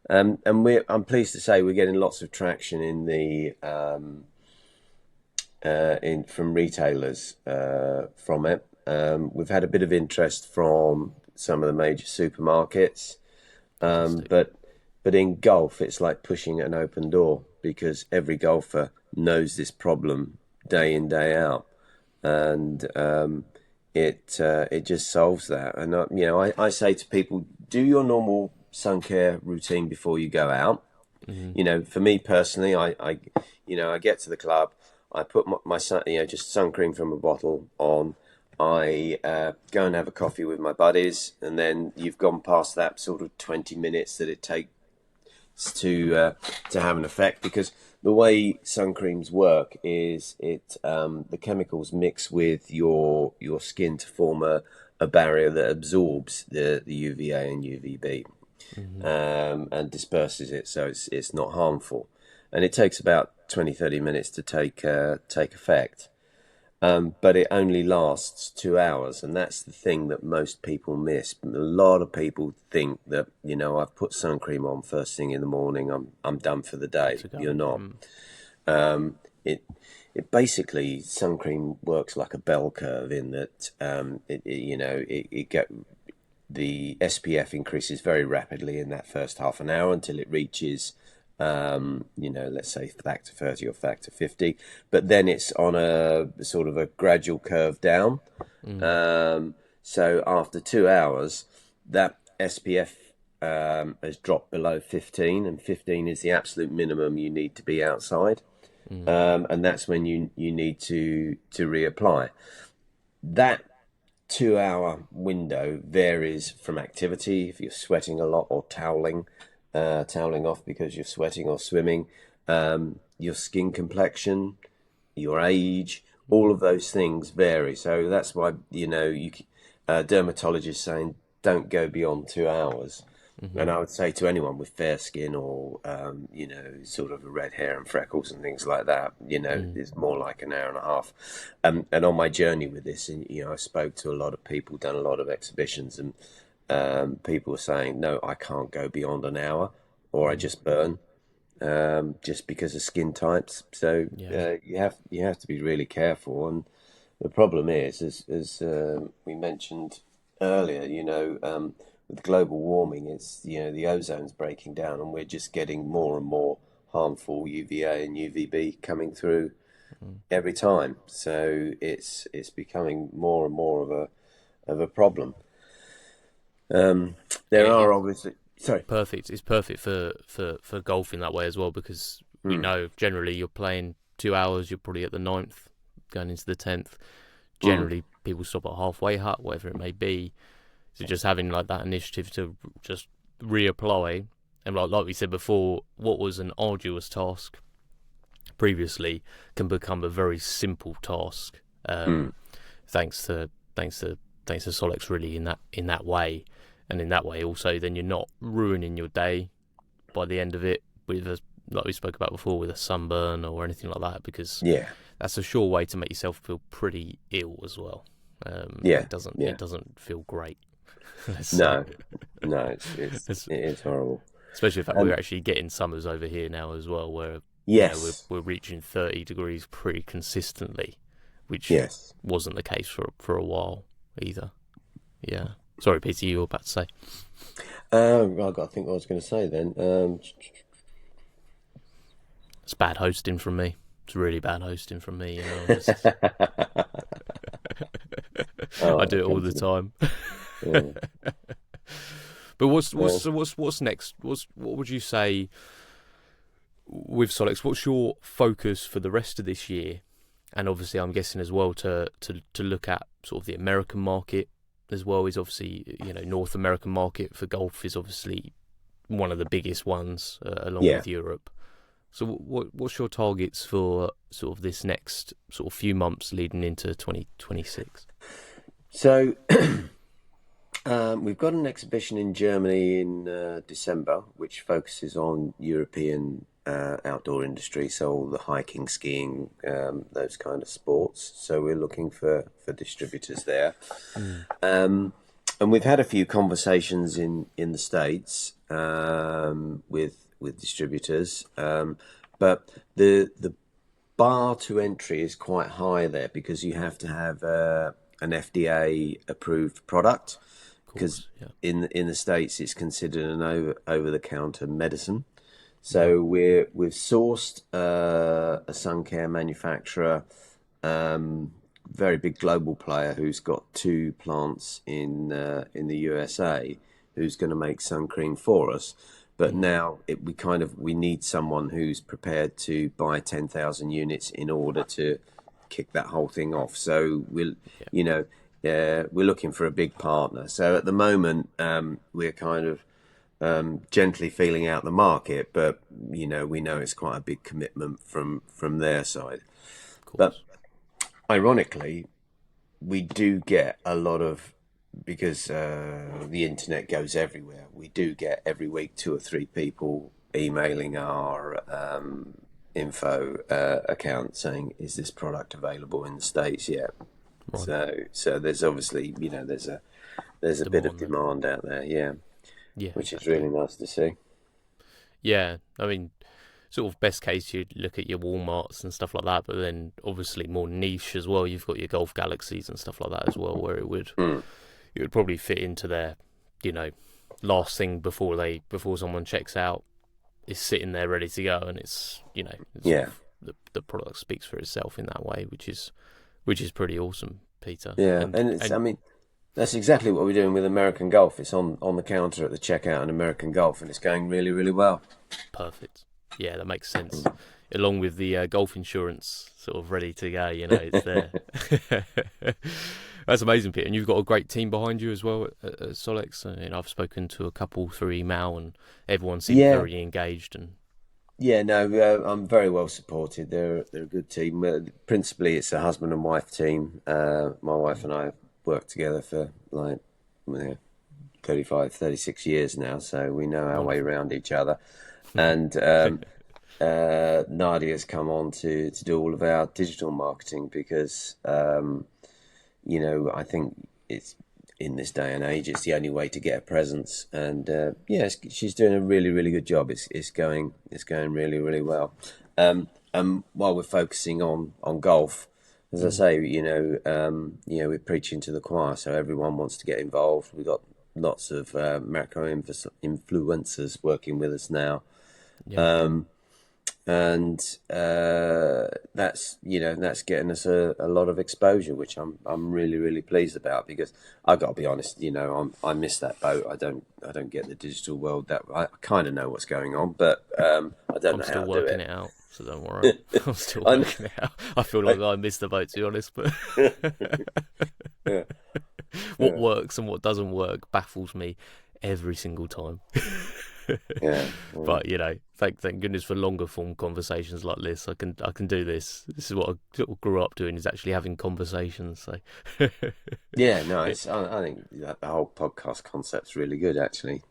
And I'm pleased to say we're getting lots of traction in the from retailers from it. We've had a bit of interest from some of the major supermarkets, but in golf it's like pushing an open door because every golfer knows this problem day in, day out, and it just solves that. And you know, I say to people, do your normal sun care routine before you go out. You know, for me personally, I you know, I get to the club, I put my sun, you know, just sun cream from a bottle on. I go and have a coffee with my buddies, and then you've gone past that sort of 20 minutes that it takes to have an effect, because the way sun creams work is the chemicals mix with your skin to form a barrier that absorbs the UVA and UVB and disperses it, so it's not harmful, and it takes about 20-30 minutes to take effect. But it only lasts 2 hours, and that's the thing that most people miss. A lot of people think that, you know, I've put sun cream on first thing in the morning, I'm done for the day. You're not. It basically, sun cream works like a bell curve in that the SPF increases very rapidly in that first half an hour until it reaches you know, let's say factor 30 or factor 50, but then it's on a sort of a gradual curve down. So after 2 hours, that SPF has dropped below 15, and 15 is the absolute minimum you need to be outside. And that's when you need to reapply. That 2 hour window varies from activity. If you're sweating a lot or toweling off because you're sweating or swimming, your skin complexion, your age, all of those things vary. So that's why, you know, dermatologists saying don't go beyond 2 hours. And I would say to anyone with fair skin or, you know, sort of red hair and freckles and things like that, you know, it's more like an hour and a half. And on my journey with this, you know, I spoke to a lot of people, done a lot of exhibitions, and people were saying, no, I can't go beyond an hour. or I just burn, just because of skin types. So Yeah. you have to be really careful. And the problem is, as we mentioned earlier, with global warming, it's the ozone's breaking down, and we're just getting more and more harmful UVA and UVB coming through every time. So it's becoming more and more of a problem. There It, are it, obviously sorry. perfect. It's perfect for golf in that way as well, because we Mm, know generally you're playing 2 hours, you're probably at the ninth, going into the 10th. mm, Generally, people stop at halfway hut, whatever it may be. So just having like that initiative to just reapply, and like we said before, what was an arduous task previously can become a very simple task. mm. Thanks to Solex really in that way, and in that way also then you're not ruining your day by the end of it with like we spoke about before, with a sunburn or anything like that, because Yeah, that's a sure way to make yourself feel pretty ill as well. yeah, It yeah. doesn't feel great. Let's say. No, no, It's- it is horrible. Especially the fact we're And actually getting summers over here now as well, where yes, we're reaching 30 degrees pretty consistently, which yes. wasn't the case for a while either. Yeah. Sorry, Peter, you were about to say. I've got to think what I was going to say then. It's bad hosting from me. It's really bad hosting from me. I'm just, I Oh, do it all come the to the, time. yeah. But Uh, what's next? What would you say with Solex? What's your focus for the rest of this year? And obviously, I'm guessing as well to look at sort of the American market as well. Is obviously North American market for golf is obviously one of the biggest ones, along yeah. with Europe. So what's your targets for sort of this next sort of few months leading into 2026? So we've got an exhibition in Germany in December, which focuses on European outdoor industry, so all the hiking, skiing, those kind of sports. So we're looking for distributors there. Mm. And we've had a few conversations in the States, with distributors, but the bar to entry is quite high there, because you have to have an FDA approved product, Of because course, yeah. in the States it's considered an over the counter medicine. Right. So we've sourced a sun care manufacturer, very big global player who's got two plants in the USA, who's going to make sun cream for us. But Mm. now we need someone who's prepared to buy 10,000 units in order to kick that whole thing off. So Yeah. you know, we're looking for a big partner. So at the moment, we're kind of gently feeling out the market, but we know it's quite a big commitment from their side. Of But course. ironically, we do get a lot of, because the internet goes everywhere. We do get every week two or three people emailing our info account saying, "Is this product available in the States yet?" Right. So there's obviously there's a bit of Demand then. demand out there, yeah, Yeah, which is exactly. really nice to see. Yeah, I mean, sort of best case you'd look at your Walmarts and stuff like that, but then obviously more niche as well. You've got your Golf Galaxies and stuff like that as well, where Mm, it would probably fit into their, you know, last thing before someone checks out is sitting there ready to go, and it's sort yeah, of the product speaks for itself in that way, which is pretty awesome, Peter. yeah, And and I mean, that's exactly what we're doing with American Golf. It's on the counter at the checkout in American Golf, and it's going really, really well. perfect. Yeah, that makes sense. Along with the golf insurance sort of ready to go, it's there. That's amazing, Peter. And you've got a great team behind you as well at Solex. I've spoken to a couple through email, and everyone seems Yeah, very engaged. And yeah, no, I'm very well supported. They're a good team. Principally, it's a husband and wife team. My wife and I have worked together for like, you know, 35, 36 years now, so we know our way wonderful. around each other. And Nadia's come on to do all of our digital marketing, because I think in this day and age. It's the only way to get a presence, and she's doing a really, really good job. It's going really, really well. While we're focusing on golf, as I say, we're preaching to the choir, so everyone wants to get involved. We've got lots of macro influencers working with us now. Yeah. And that's getting us a lot of exposure, which I'm really, really pleased about, because I got to be honest, I miss that boat. I don't get the digital world. That I kind of know what's going on, but I don't know how to do it. I'm still working it out, so don't worry. I'm still working it out. I feel like I missed the boat, to be honest, but Yeah. what works and what doesn't work baffles me every single time. Yeah. But thank goodness for longer form conversations like this. I can do this. This is what I sort of grew up doing, is actually having conversations. So Yeah, no, I think that the whole podcast concept's really good, actually.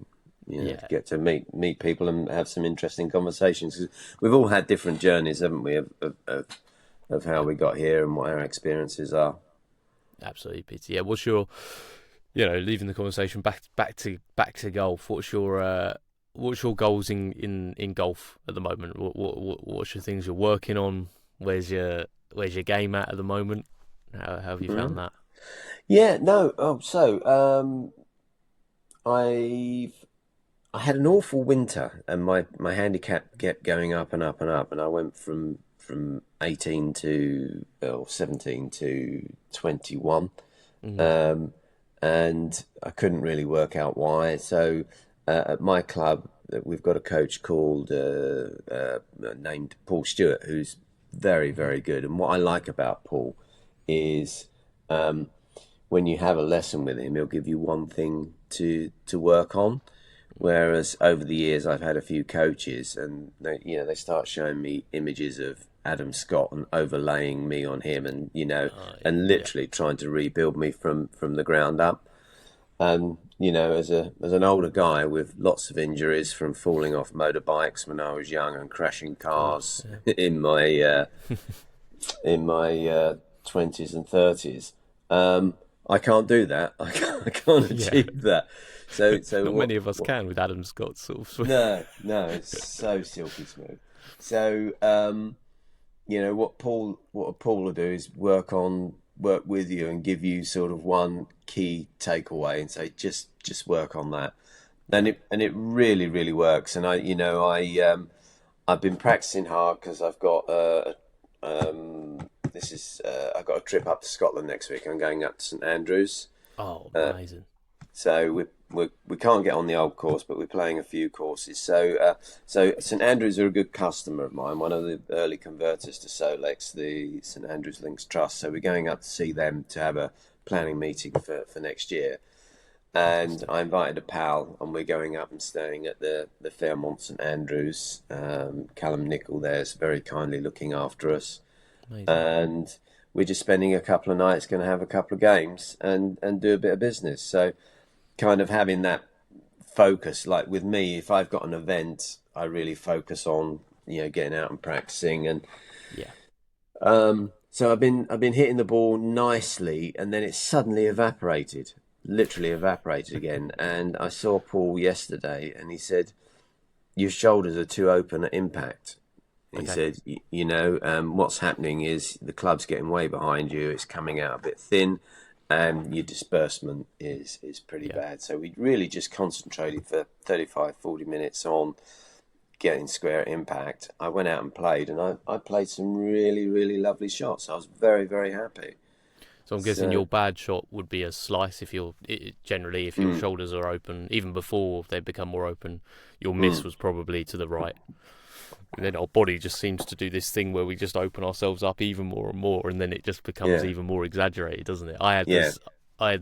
To get to meet people and have some interesting conversations. 'Cause we've all had different journeys, haven't we, of how we got here and what our experiences are. Absolutely, Peter. Yeah, what's your, leaving the conversation back to golf? What's your goals in golf at the moment? What's your things you're working on? Where's your game at the moment? How have you found that? Yeah, no. I had an awful winter, and my handicap kept going up and up and up, and I went from 18 to 17 to 21, and I couldn't really work out why. So at my club, we've got a coach called named Paul Stewart, who's very, very good. And what I like about Paul is when you have a lesson with him, he'll give you one thing to work on. Whereas over the years, I've had a few coaches, and they start showing me images of Adam Scott and overlaying me on him, and and literally trying to rebuild me from the ground up. And as an older guy with lots of injuries from falling off motorbikes when I was young and crashing cars in my 20s and 30s, I can't do that. I can't achieve that. So not many of us can with Adam Scott's sort of. No, it's so silky smooth. So what Paul will do is work with you and give you sort of one key takeaway and say just work on that, and it really, really works. And I've been practicing hard, because I've got I've got a trip up to Scotland next week. I'm going up to St Andrews. Oh, amazing! So we can't get on the old course, but we're playing a few courses. So St Andrews are a good customer of mine, one of the early converters to Solex, the St Andrews Links Trust. So we're going up to see them to have a planning meeting for next year. And I invited a pal, and we're going up and staying at the Fairmont St Andrews. Callum Nichol there's very kindly looking after us. Amazing. And we're just spending a couple of nights, going to have a couple of games and do a bit of business. So kind of having that focus, like with me, if I've got an event, I really focus on getting out and practicing, and so I've been hitting the ball nicely, and then it suddenly literally evaporated again. And I saw Paul yesterday, and he said, your shoulders are too open at impact. He said, what's happening is the club's getting way behind you, it's coming out a bit thin, and your disbursement is pretty bad. So we really just concentrated for 35, 40 minutes on getting square impact. I went out and played, and I played some really, really lovely shots. I was very, very happy. So I'm guessing your bad shot would be a slice if your shoulders are open, even before they become more open. Your miss was probably to the right. And then our body just seems to do this thing where we just open ourselves up even more and more, and then it just becomes even more exaggerated, doesn't it? I had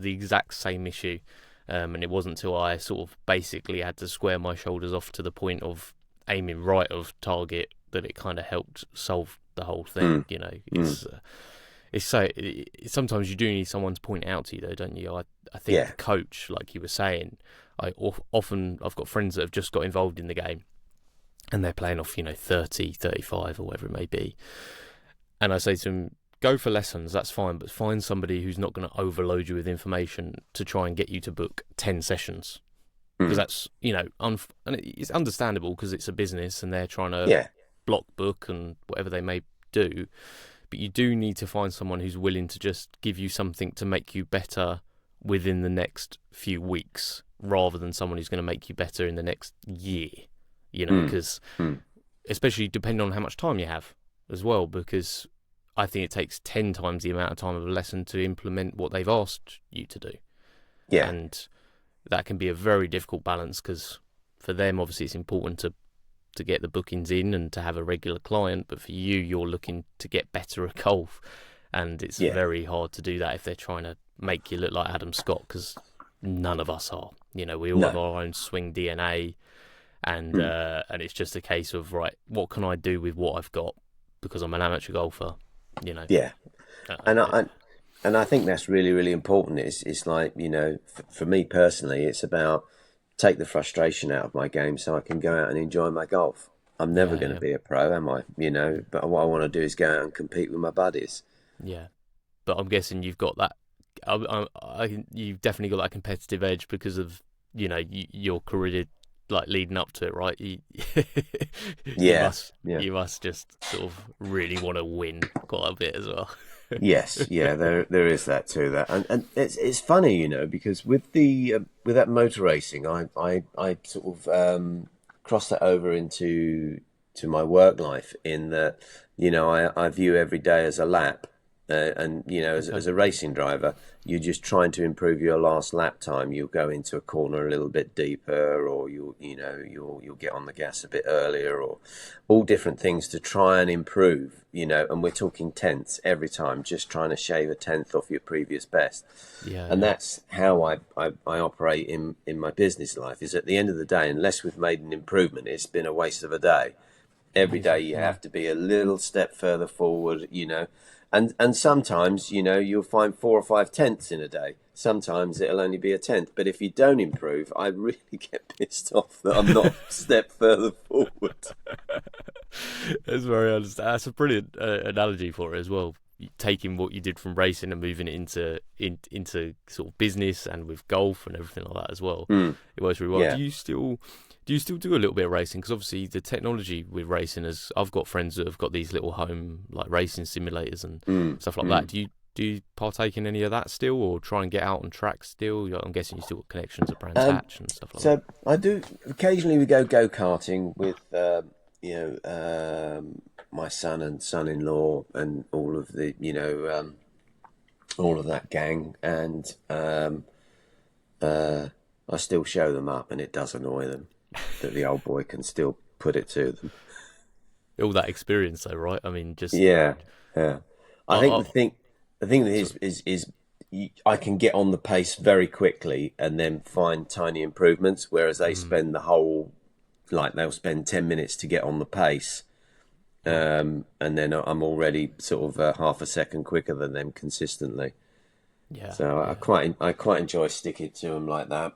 the exact same issue, and it wasn't until I sort of basically had to square my shoulders off to the point of aiming right of target that it kind of helped solve the whole thing. It's so sometimes you do need someone to point it out to you, though, don't you? I think the coach, like you were saying, I've got friends that have just got involved in the game, and they're playing off 30, 35 or whatever it may be, and I say to them, go for lessons, that's fine, but find somebody who's not going to overload you with information to try and get you to book 10 sessions. Because that's, and it's understandable because it's a business and they're trying to block book and whatever they may do. But you do need to find someone who's willing to just give you something to make you better within the next few weeks, rather than someone who's going to make you better in the next year, because especially depending on how much time you have as well, because I think it takes 10 times the amount of time of a lesson to implement what they've asked you to do. Yeah. And that can be a very difficult balance, because for them, obviously, it's important to get the bookings in and to have a regular client, but for you, you're looking to get better at golf, and it's very hard to do that if they're trying to make you look like Adam Scott, because none of us are. We all have our own swing DNA, and it's just a case of, right, what can I do with what I've got, because I'm an amateur golfer, Yeah, and I think that's really, really important. It's like, for me personally, it's about take the frustration out of my game so I can go out and enjoy my golf. I'm never going to be a pro, am I? But what I want to do is go out and compete with my buddies. Yeah, but I'm guessing you've got that. You've definitely got that competitive edge because of your career, like leading up to it, right? You must just sort of really want to win quite a bit as well. Yes, there is that too. And it's funny, because with that motor racing, I sort of crossed that over into my work life, in that I view every day as a lap. As a racing driver, you're just trying to improve your last lap time. You'll go into a corner a little bit deeper, or you'll get on the gas a bit earlier, or all different things to try and improve. And we're talking tenths every time, just trying to shave a tenth off your previous best. And that's how I operate in my business life. Is at the end of the day, unless we've made an improvement, it's been a waste of a day. Every day you have to be a little step further forward. And sometimes, you'll find 4 or 5 tenths in a day. Sometimes it'll only be a tenth. But if you don't improve, I really get pissed off that I'm not a step further forward. That's very understandable. That's a brilliant analogy for it as well. Taking what you did from racing and moving it into sort of business and with golf and everything like that as well. It works really well. Yeah. Do you still do a little bit of racing? Because obviously the technology with racing is, I've got friends that have got these little home like racing simulators and stuff like that. Do you partake in any of that still, or try and get out on track still? I'm guessing you still got connections at Brands Hatch and stuff like that. So I do occasionally. We go karting with my son and son-in-law and all of the all of that gang, and I still show them up, and it does annoy them that the old boy can still put it to them. All that experience, though, right? I mean, just I think the thing is I can get on the pace very quickly and then find tiny improvements, whereas they spend the whole, like, they'll spend 10 minutes to get on the pace, and then I'm already sort of half a second quicker than them consistently. So I quite enjoy sticking to them like that.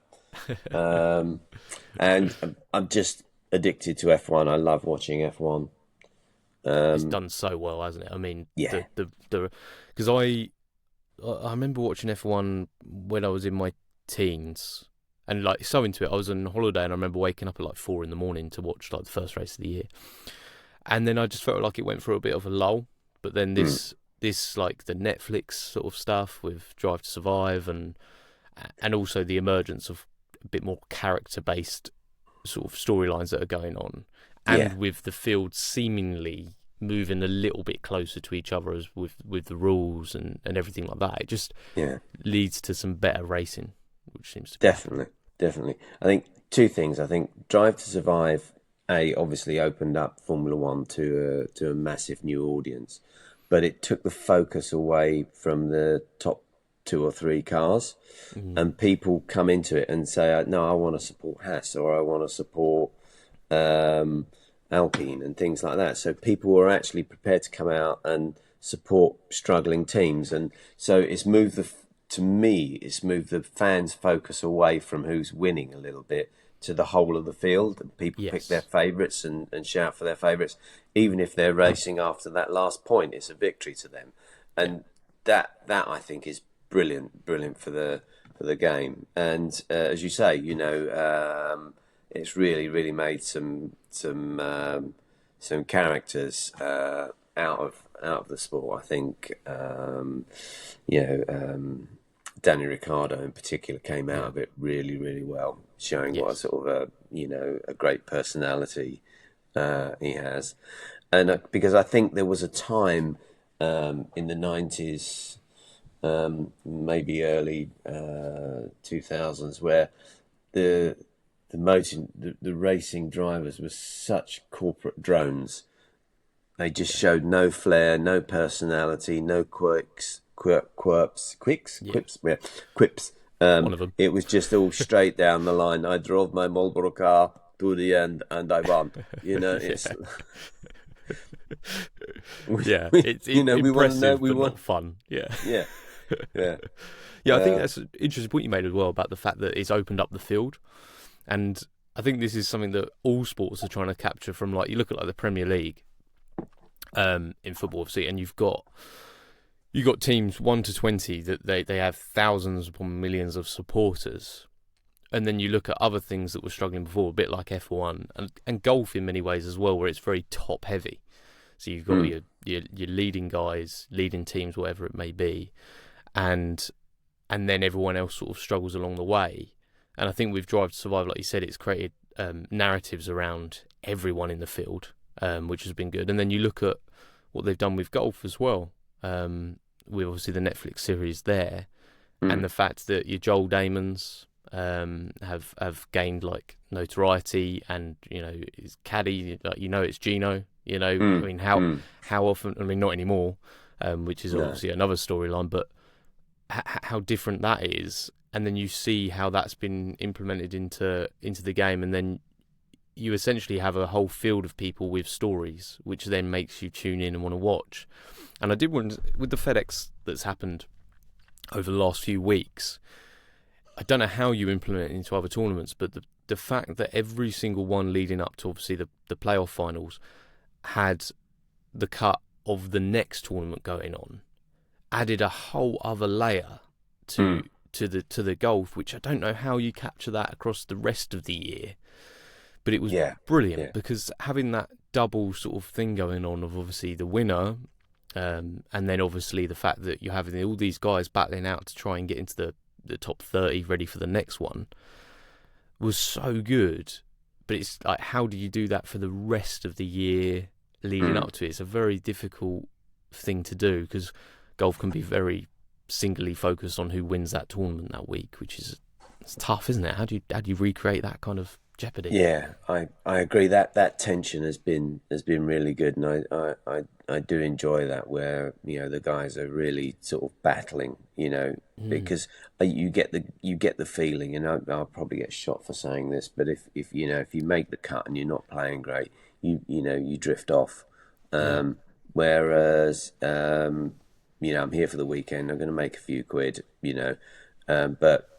And I'm just addicted to F1. I love watching F1. It's done so well, hasn't it? I mean, because I remember watching F1 when I was in my teens, and like so into it. I was on holiday, and I remember waking up at like 4 a.m. to watch like the first race of the year, and then I just felt like it went through a bit of a lull. But then this like the Netflix sort of stuff with Drive to Survive, and also the emergence of a bit more character-based sort of storylines that are going on, and with the field seemingly moving a little bit closer to each other as with the rules and everything like that, it just leads to some better racing, which seems to be definitely. I think 2 things. I think Drive to Survive obviously opened up Formula One to a massive new audience, but it took the focus away from the top 2 or 3 cars, and people come into it and say, no, I want to support Haas, or I want to support Alpine and things like that. So people were actually prepared to come out and support struggling teams, and so it's moved the fans' focus away from who's winning a little bit to the whole of the field. And people pick their favourites and shout for their favourites, even if they're racing after that last point. It's a victory to them. and that I think is brilliant for the game. And as you say, it's really made some characters out of the sport. I think Danny Ricciardo in particular came out of it really well, showing what a sort of a great personality he has. And because I think there was a time in the 90s, maybe early 2000s, where the racing drivers were such corporate drones. They just showed no flair, no personality, no quips. One of them. It was just all straight down the line. I drove my Marlboro car to the end and I won. It's it's we want to know. but not fun. Yeah. I think that's an interesting point you made as well about the fact that it's opened up the field, and I think this is something that all sports are trying to capture from. Like, you look at the Premier League in football, obviously, and you've got teams 1 to 20 that they have thousands upon millions of supporters. And then you look at other things that were struggling before, a bit like F1 and golf in many ways as well, where it's very top heavy. So you've got your leading guys, leading teams, whatever it may be, and then everyone else sort of struggles along the way. And I think with Drive to Survive, like you said, it's created narratives around everyone in the field, which has been good. And then you look at what they've done with golf as well, with obviously the Netflix series there, and the fact that your Joel Damons have gained notoriety, and his caddy, it's Gino. I mean, how often? I mean, not anymore, which is obviously another storyline. But how different that is, and then you see how that's been implemented into the game, and then you essentially have a whole field of people with stories, which then makes you tune in and want to watch. And I did wonder, with the FedEx that's happened over the last few weeks, I don't know how you implement it into other tournaments, but the fact that every single one leading up to obviously the playoff finals had the cut of the next tournament going on added a whole other layer to the golf, which I don't know how you capture that across the rest of the year. But it was brilliant because having that double sort of thing going on of obviously the winner, and then obviously the fact that you're having all these guys battling out to try and get into the top 30 ready for the next one was so good. But it's like, how do you do that for the rest of the year leading up to it? It's a very difficult thing to do because golf can be very singly focused on who wins that tournament that week, which is it's tough, isn't it? How do you recreate that kind of jeopardy? Yeah, I agree that tension has been really good, and I do enjoy that, where the guys are really sort of battling, because you get the feeling, and I'll probably get shot for saying this, but if you make the cut and you're not playing great, you drift off. Whereas I'm here for the weekend, I'm going to make a few quid, but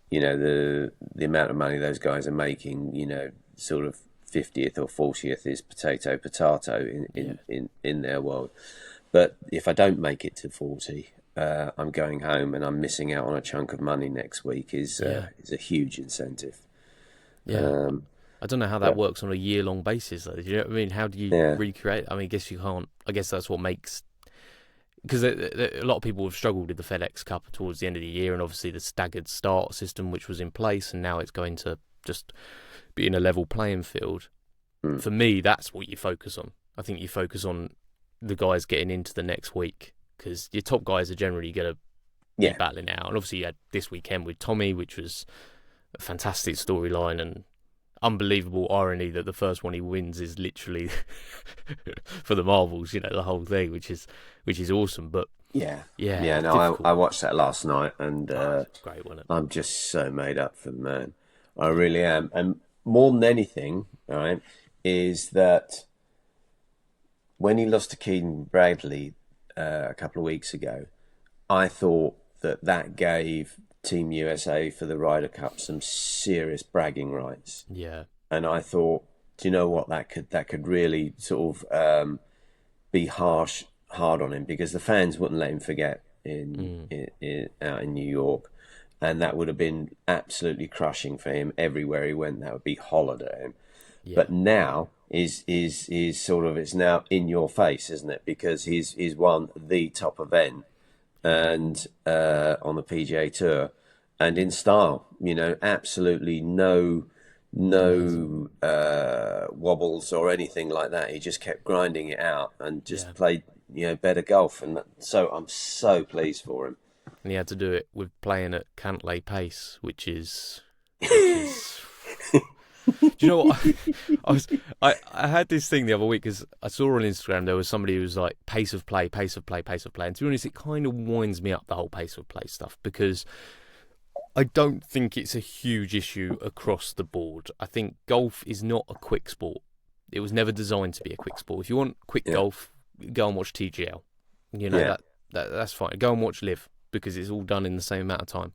the amount of money those guys are making, sort of 50th or 40th is potato in their world. But if I don't make it to 40, I'm going home and I'm missing out on a chunk of money next week is a huge incentive. Yeah. I don't know how that works on a year-long basis, though. You know what I mean? How do you recreate? I mean, I guess you can't. I guess that's what makes... Because a lot of people have struggled with the FedEx Cup towards the end of the year, and obviously the staggered start system, which was in place, and now it's going to just be in a level playing field. For me, that's what you focus on. I think you focus on the guys getting into the next week, because your top guys are generally going to be battling out. And obviously you had this weekend with Tommy, which was a fantastic storyline, and unbelievable irony that the first one he wins is literally for the marbles, the whole thing, which is awesome. But I watched that last night, and it's great, wasn't it? I'm just so made up for the man. I really am. And more than anything, right, is that when he lost to Keegan Bradley a couple of weeks ago, I thought that gave Team USA for the Ryder Cup some serious bragging rights. Yeah. And I thought, do you know what, that could really sort of be harsh hard on him because the fans wouldn't let him forget out in New York, and that would have been absolutely crushing for him everywhere he went. That would be hollered at him. Yeah. But now is sort of, it's now in your face, isn't it? Because he's won the top event and on the PGA Tour and in style. Absolutely no wobbles or anything like that. He just kept grinding it out and just played better golf, and so I'm so pleased for him. And he had to do it with playing at Cantlay pace, which is do you know what? I had this thing the other week because I saw on Instagram there was somebody who was like pace of play. And to be honest, it kind of winds me up, the whole pace of play stuff, because I don't think it's a huge issue across the board. I think golf is not a quick sport. It was never designed to be a quick sport. If you want quick golf, go and watch TGL. That's fine. Go and watch Live, because it's all done in the same amount of time.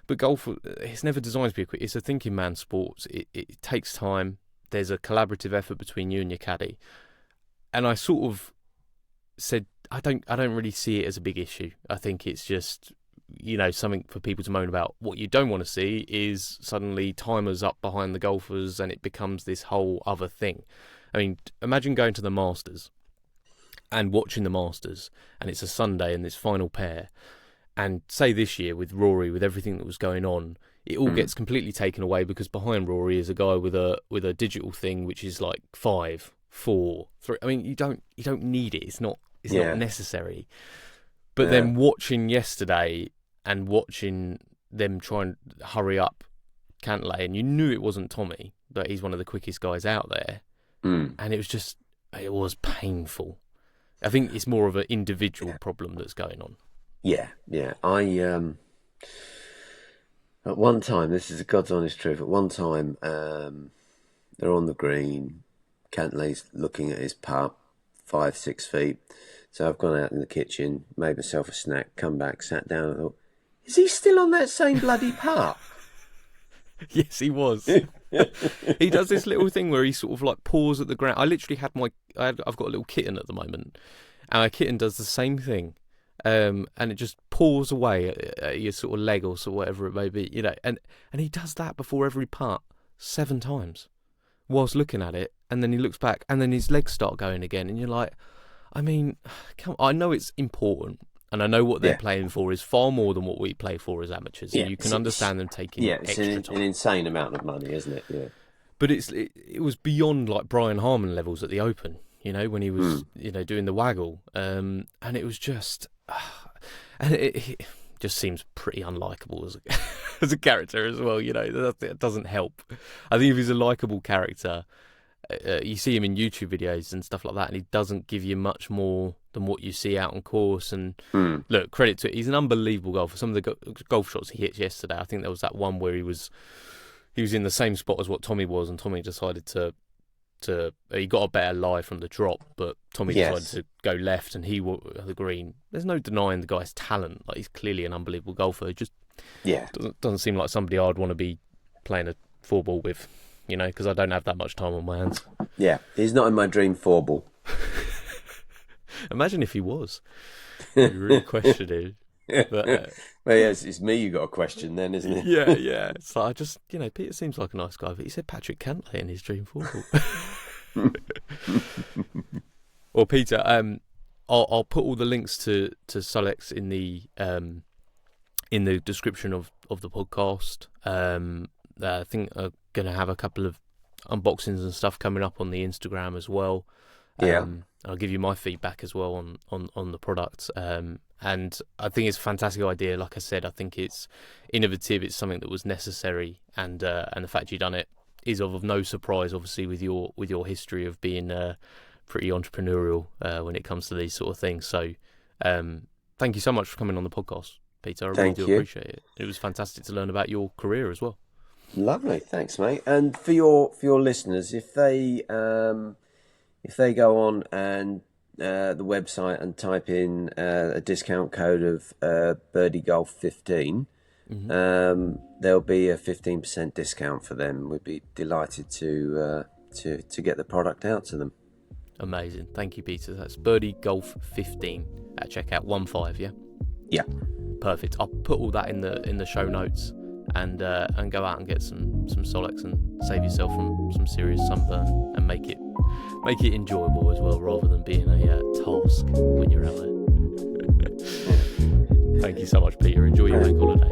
But golf, it's never designed to be a quick. It's a thinking man's sport. It takes time. There's a collaborative effort between you and your caddy. And I sort of said, I don't really see it as a big issue. I think it's just, something for people to moan about. What you don't want to see is suddenly timers up behind the golfers and it becomes this whole other thing. I mean, imagine going to the Masters and watching the Masters, and it's a Sunday and this final pair. And say this year with Rory, with everything that was going on, it all gets completely taken away because behind Rory is a guy with a digital thing which is like 5, 4, 3. I mean, you don't need it. It's not necessary. But then watching yesterday and watching them try and hurry up Cantlay, and you knew it wasn't Tommy, but he's one of the quickest guys out there, and it was painful. I think it's more of an individual problem that's going on. Yeah. I at one time, this is a God's honest truth. At one time, they're on the green. Cantlay's looking at his putt, 5-6 feet. So I've gone out in the kitchen, made myself a snack, come back, sat down, and thought, is he still on that same bloody putt? Yes, he was. He does this little thing where he sort of like paws at the ground. I literally I've got a little kitten at the moment, and our kitten does the same thing. And it just paws away at your sort of leg or so whatever it may be, and he does that before every putt 7 times whilst looking at it, and then he looks back and then his legs start going again, and you're like, I mean, I know it's important, and I know what they're playing for is far more than what we play for as amateurs, and you can understand them taking extra time. An insane amount of money, isn't it? Yeah. But it was beyond like Brian Harman levels at the Open, when he was doing the waggle, and it was just. And it just seems pretty unlikable as a character as well. That doesn't help. I think if he's a likable character, you see him in YouTube videos and stuff like that, and he doesn't give you much more than what you see out on course. And look, credit to it, he's an unbelievable golfer. Some of the golf shots he hit yesterday, I think there was that one where he was in the same spot as what Tommy was, and Tommy decided he got a better lie from the drop, but Tommy decided to go left, and he was the green. There's no denying the guy's talent. Like, he's clearly an unbelievable golfer. It just doesn't seem like somebody I'd want to be playing a 4-ball with, because I don't have that much time on my hands. Yeah, he's not in my dream 4-ball. Imagine if he was. You really question it. But, well, yeah, it's me you got a question then, isn't it? Yeah. So I just, Peter seems like a nice guy, but he said Patrick Cantlay in his dream 4-ball. Well, Peter, I'll put all the links to Solex in the description of the podcast. I think I'm going to have a couple of unboxings and stuff coming up on the Instagram as well. I'll give you my feedback as well on the product. And I think it's a fantastic idea. Like I said, I think it's innovative. It's something that was necessary, and the fact you've done it is of no surprise. Obviously, with your history of being pretty entrepreneurial when it comes to these sort of things. So, thank you so much for coming on the podcast, Peter. I really do appreciate it. It was fantastic to learn about your career as well. Lovely, thanks, mate. And for your listeners, if they go on and the website and type in a discount code of BirdieGolf15, there'll be a 15% discount for them. We'd be delighted to get the product out to them. Amazing. Thank you, Peter. That's Birdie Golf 15 at checkout 15, yeah? Yeah. Perfect. I'll put all that in the show notes, and go out and get some Solex and save yourself from some serious sunburn, and make it enjoyable as well, rather than being a task when you're out there. Thank you so much, Peter. Enjoy your bank holiday.